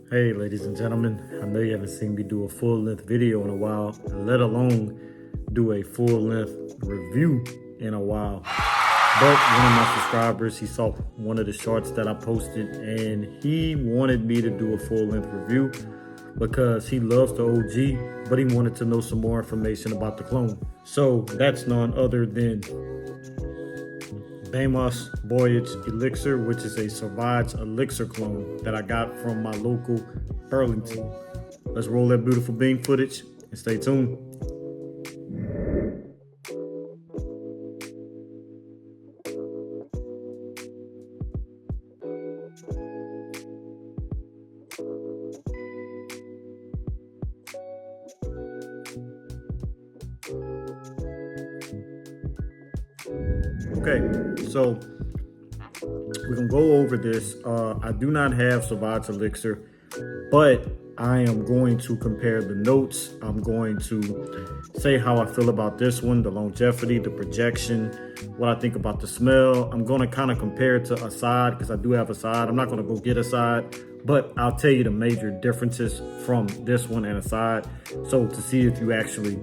Hey ladies and gentlemen, I know you haven't seen me do a full-length video in a while, let alone do a full-length review in a while. But one of my subscribers, he saw one of the shorts that I posted and he wanted me to do a full-length review because he loves the OG, but he wanted to know some more information about the clone. So that's none other than Voyage Elixir, which is a Sauvage Elixir clone that I got from my local Burlington. Let's roll that beautiful bean footage and stay tuned. Okay, so we're gonna go over this. I do not have Sauvage Elixir, but I am going to compare the notes. I'm going to say how I feel about this one, the longevity, the projection, what I think about the smell. I'm gonna kind of compare it to Asad because I do have Asad. I'm not gonna go get Asad, but I'll tell you the major differences from this one and Asad. So to see if you actually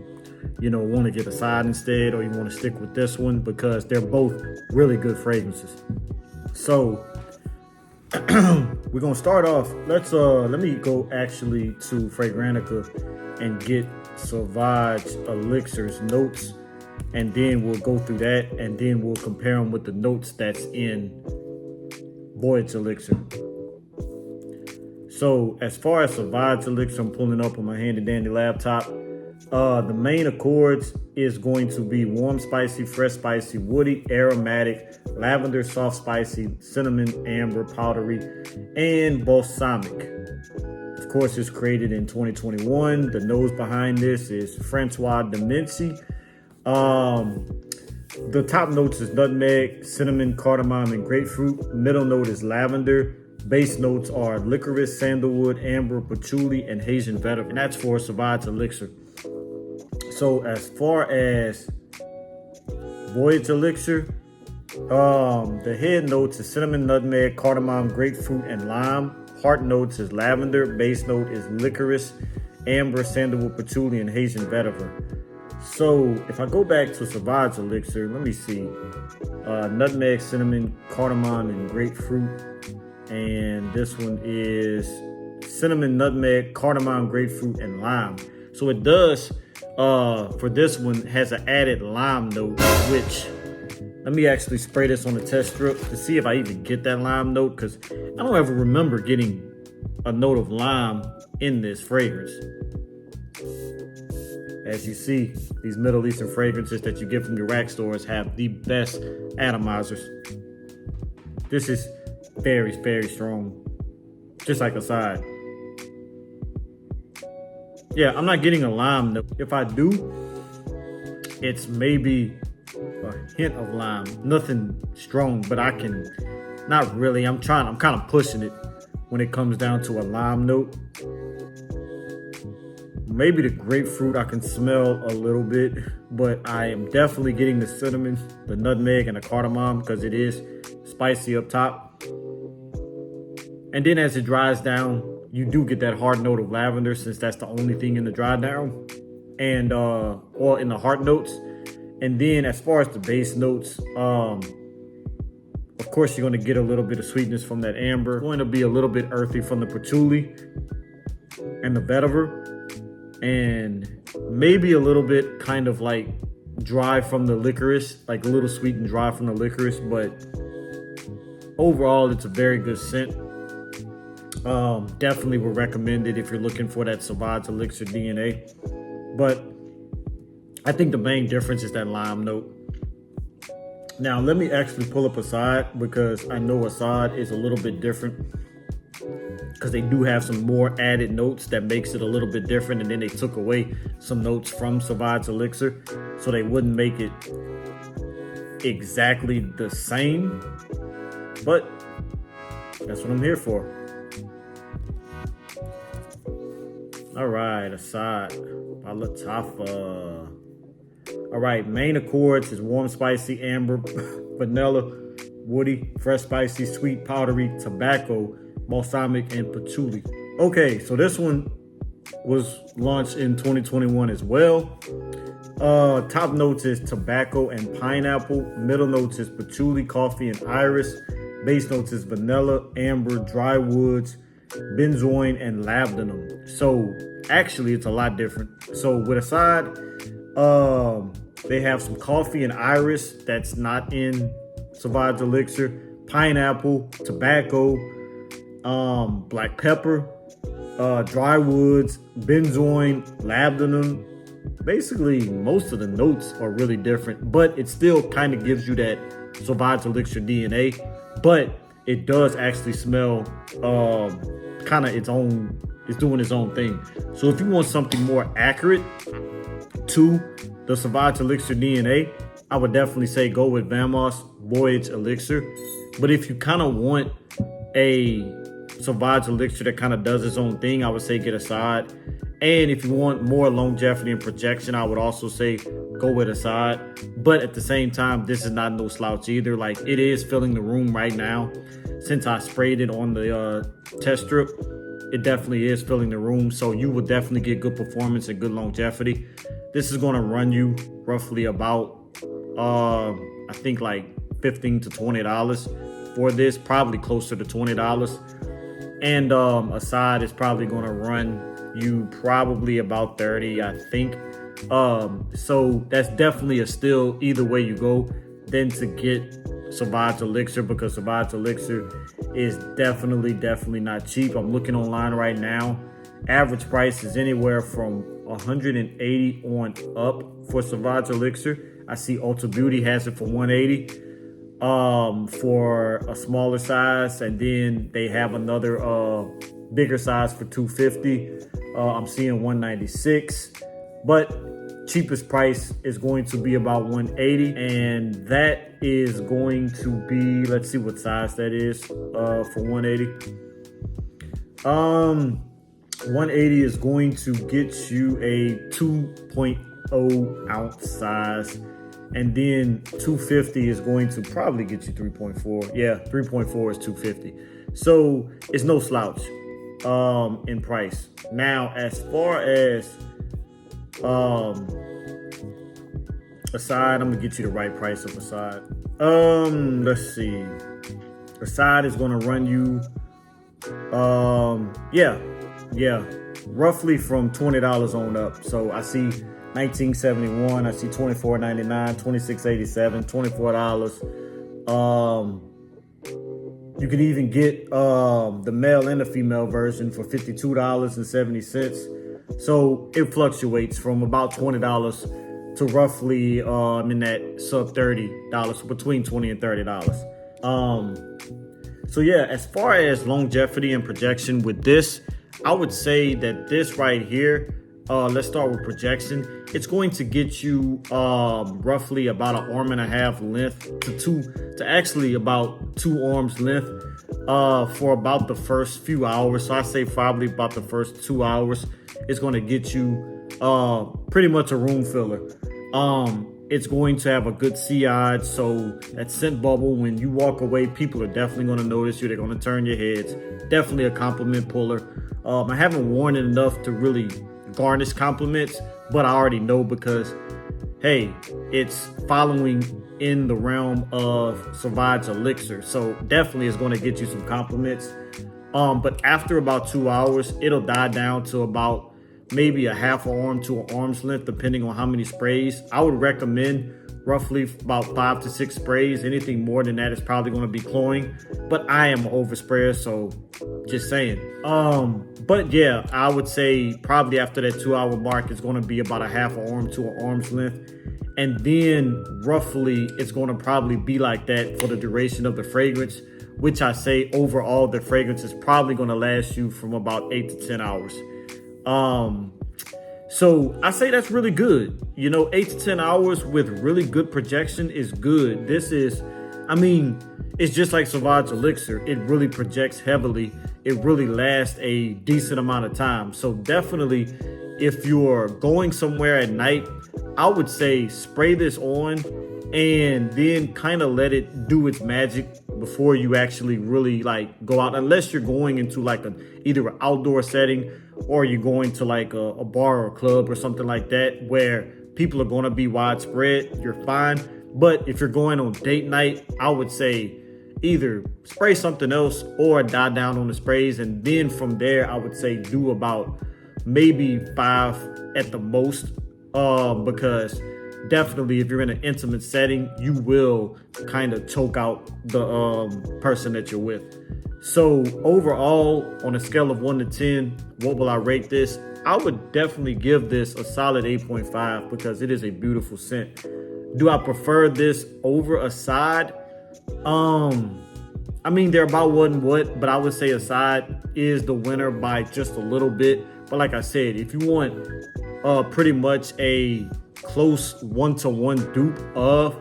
want to get Asad instead, or you want to stick with this one, because they're both really good fragrances. So we're gonna start off. Let me go actually to Fragrantica and get Sauvage Elixir's notes, and then we'll go through that, and then we'll compare them with the notes that's in Voyage Elixir. So as far as Sauvage Elixir, I'm pulling up on my handy dandy laptop. The main accords is going to be warm spicy, fresh spicy, woody, aromatic, lavender, soft spicy, cinnamon, amber, powdery, and balsamic. Of course, it's created in 2021. The nose behind this is François Demachy. The top notes is nutmeg, cinnamon, cardamom, and grapefruit. Middle note is lavender. Base notes are licorice, sandalwood, amber, patchouli, and Haitian Vetiver. And that's for Sauvage Elixir. So as far as Voyage Elixir, the head notes is cinnamon, nutmeg, cardamom, grapefruit, and lime. Heart notes is lavender. Base note is licorice, amber, sandalwood, patchouli, and Haitian Vetiver. So if I go back to Sauvage Elixir, let me see. Nutmeg, cinnamon, cardamom, and grapefruit. And this one is cinnamon, nutmeg, cardamom, grapefruit, and lime. So it does, for this one, has an added lime note, which, let me actually spray this on the test strip to see if I even get that lime note, because I don't ever remember getting a note of lime in this fragrance. As you see, these Middle Eastern fragrances that you get from your rack stores have the best atomizers. This is very, very strong, just like Asad. Yeah, I'm not getting a lime note. If I do, it's maybe a hint of lime. Nothing strong, but I can, not really. I'm kind of pushing it when it comes down to a lime note. Maybe the grapefruit I can smell a little bit, but I am definitely getting the cinnamon, the nutmeg, and the cardamom because it is spicy up top. And then as it dries down, you do get that hard note of lavender, since that's the only thing in the dry down, and or in the heart notes. And then as far as the base notes, of course you're going to get a little bit of sweetness from that amber. It's going to be a little bit earthy from the patchouli and the vetiver, and maybe a little bit kind of like dry from the licorice, like a little sweet and dry from the licorice. But overall, it's a very good scent. Definitely would recommend it if you're looking for that Sauvage Elixir DNA. But I think the main difference is that lime note. Now let me actually pull up Asad, because I know Asad is a little bit different, because they do have some more added notes that makes it a little bit different, and then they took away some notes from Sauvage Elixir so they wouldn't make it exactly the same. But that's what I'm here for. All right, Asad by Lattafa. All right, main accords is warm, spicy, amber, vanilla, woody, fresh, spicy, sweet, powdery, tobacco, balsamic, and patchouli. Okay, so this one was launched in 2021 as well. Top notes is tobacco and pineapple. Middle notes is patchouli, coffee, and iris. Base notes is vanilla, amber, dry woods, benzoin, and labdanum. So actually, it's a lot different. So with Asad, they have some coffee and iris that's not in Sauvage Elixir, pineapple, tobacco, black pepper, dry woods, benzoin, labdanum. Basically, most of the notes are really different, but it still kind of gives you that Sauvage Elixir DNA. But it does actually smell kind of its own. It's doing its own thing. So if you want something more accurate to the Sauvage Elixir DNA, I would definitely say go with Vamos Voyage Elixir. But if you kind of want a Sauvage Elixir that kind of does its own thing, I would say get Asad. And if you want more longevity and projection, I would also say go with Asad. But at the same time, this is not no slouch either. Like, it is filling the room right now. Since I sprayed it on the test strip, it definitely is filling the room. So you will definitely get good performance and good longevity. This is going to run you roughly about, I think like $15 to $20 for this, probably closer to $20. And Asad is probably going to run you probably about 30, I think. So that's definitely a steal either way you go than to get Sauvage Elixir, because Sauvage Elixir is definitely not cheap. I'm looking online right now. Average price is anywhere from 180 on up for Sauvage Elixir. I see Ulta Beauty has it for 180 for a smaller size, and then they have another bigger size for 250. I'm seeing 196, but cheapest price is going to be about 180, and that is going to be, let's see what size that is for 180. 180 is going to get you a 2.0 ounce size, and then 250 is going to probably get you 3.4. Yeah, 3.4 is 250. So it's no slouch in price. Now, as far as Asad, I'm gonna get you the right price of Asad. Let's see. Asad is gonna run you roughly from $20 on up. So I see $19.71, I see $24.99, $26.87, $24. You could even get the male and the female version for $52.70. So it fluctuates from about $20 to roughly in that sub $30, between $20 and $30. So yeah, as far as longevity and projection with this, I would say that this right here, let's start with projection. It's going to get you roughly about an arm and a half length to actually about 2 arms length for about the first few hours. So I say probably about the first 2 hours. It's going to get you pretty much a room filler. It's going to have a good CI, so that scent bubble, when you walk away, people are definitely going to notice you. They're going to turn your heads. Definitely a compliment puller. I haven't worn it enough to really garnish compliments, but I already know because, hey, it's following in the realm of Sauvage Elixir, so definitely is going to get you some compliments. But after about 2 hours, it'll die down to about maybe a half an arm to an arm's length, depending on how many sprays. I would recommend roughly about 5 to 6 sprays. Anything more than that is probably going to be cloying, but I am an oversprayer, so just saying. But yeah, I would say probably after that 2 hour mark, it's going to be about a half an arm to an arm's length. And then roughly it's going to probably be like that for the duration of the fragrance, which I say overall the fragrance is probably going to last you from about 8 to 10 hours. So I say that's really good. 8 to 10 hours with really good projection is good. This is, it's just like Sauvage Elixir. It really projects heavily. It really lasts a decent amount of time. So definitely, if you're going somewhere at night, I would say spray this on and then kind of let it do its magic before you actually really like go out, unless you're going into like either an outdoor setting or you're going to like a bar or a club or something like that where people are going to be widespread, you're fine. But if you're going on date night, I would say either spray something else or die down on the sprays. And then from there, I would say do about maybe 5 at the most, because definitely if you're in an intimate setting, you will kind of choke out the person that you're with. So overall, on a scale of 1 to 10, what will I rate this? I would definitely give this a solid 8.5 because it is a beautiful scent. Do I prefer this over Asad? I mean, they're about what and what, but I would say Asad is the winner by just a little bit. But like I said, if you want pretty much a close 1-to-1 dupe of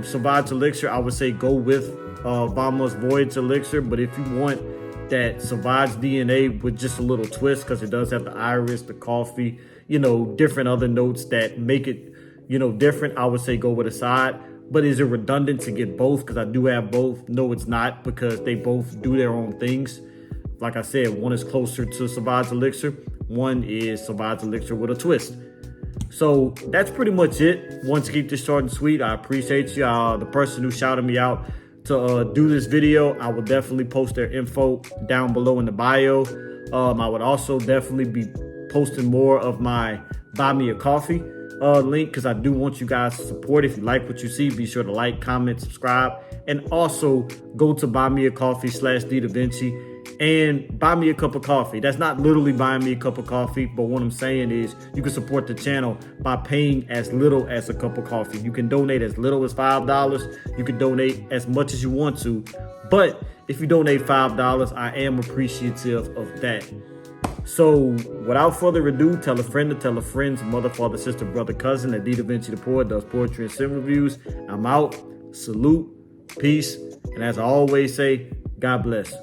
Sauvage Elixir, I would say go with Vamos Voyage Elixir. But if you want that Sauvage DNA with just a little twist, because it does have the iris, the coffee, you know, different other notes that make it, you know, different, I would say go with Asad. But is it redundant to get both? Because I do have both. No, it's not, because they both do their own things. Like I said, one is closer to Sauvage Elixir. One is Sauvage Elixir with a twist. So that's pretty much it. Want to keep this short and sweet. I appreciate you. The person who shouted me out to do this video, I will definitely post their info down below in the bio. I would also definitely be posting more of my Buy Me a Coffee link, because I do want you guys to support. If you like what you see, be sure to like, comment, subscribe, and also go to buymeacoffee.com/Davinci and buy me a cup of coffee. That's not literally buying me a cup of coffee, but what I'm saying is you can support the channel by paying as little as a cup of coffee. You can donate as little as $5. You can donate as much as you want to, but if you donate $5, I am appreciative of that. So without further ado, tell a friend to tell a friend's mother, father, sister, brother, cousin that Davinci the Poet does poetry and scent reviews. I'm out. Salute, peace, and as I always say, God bless.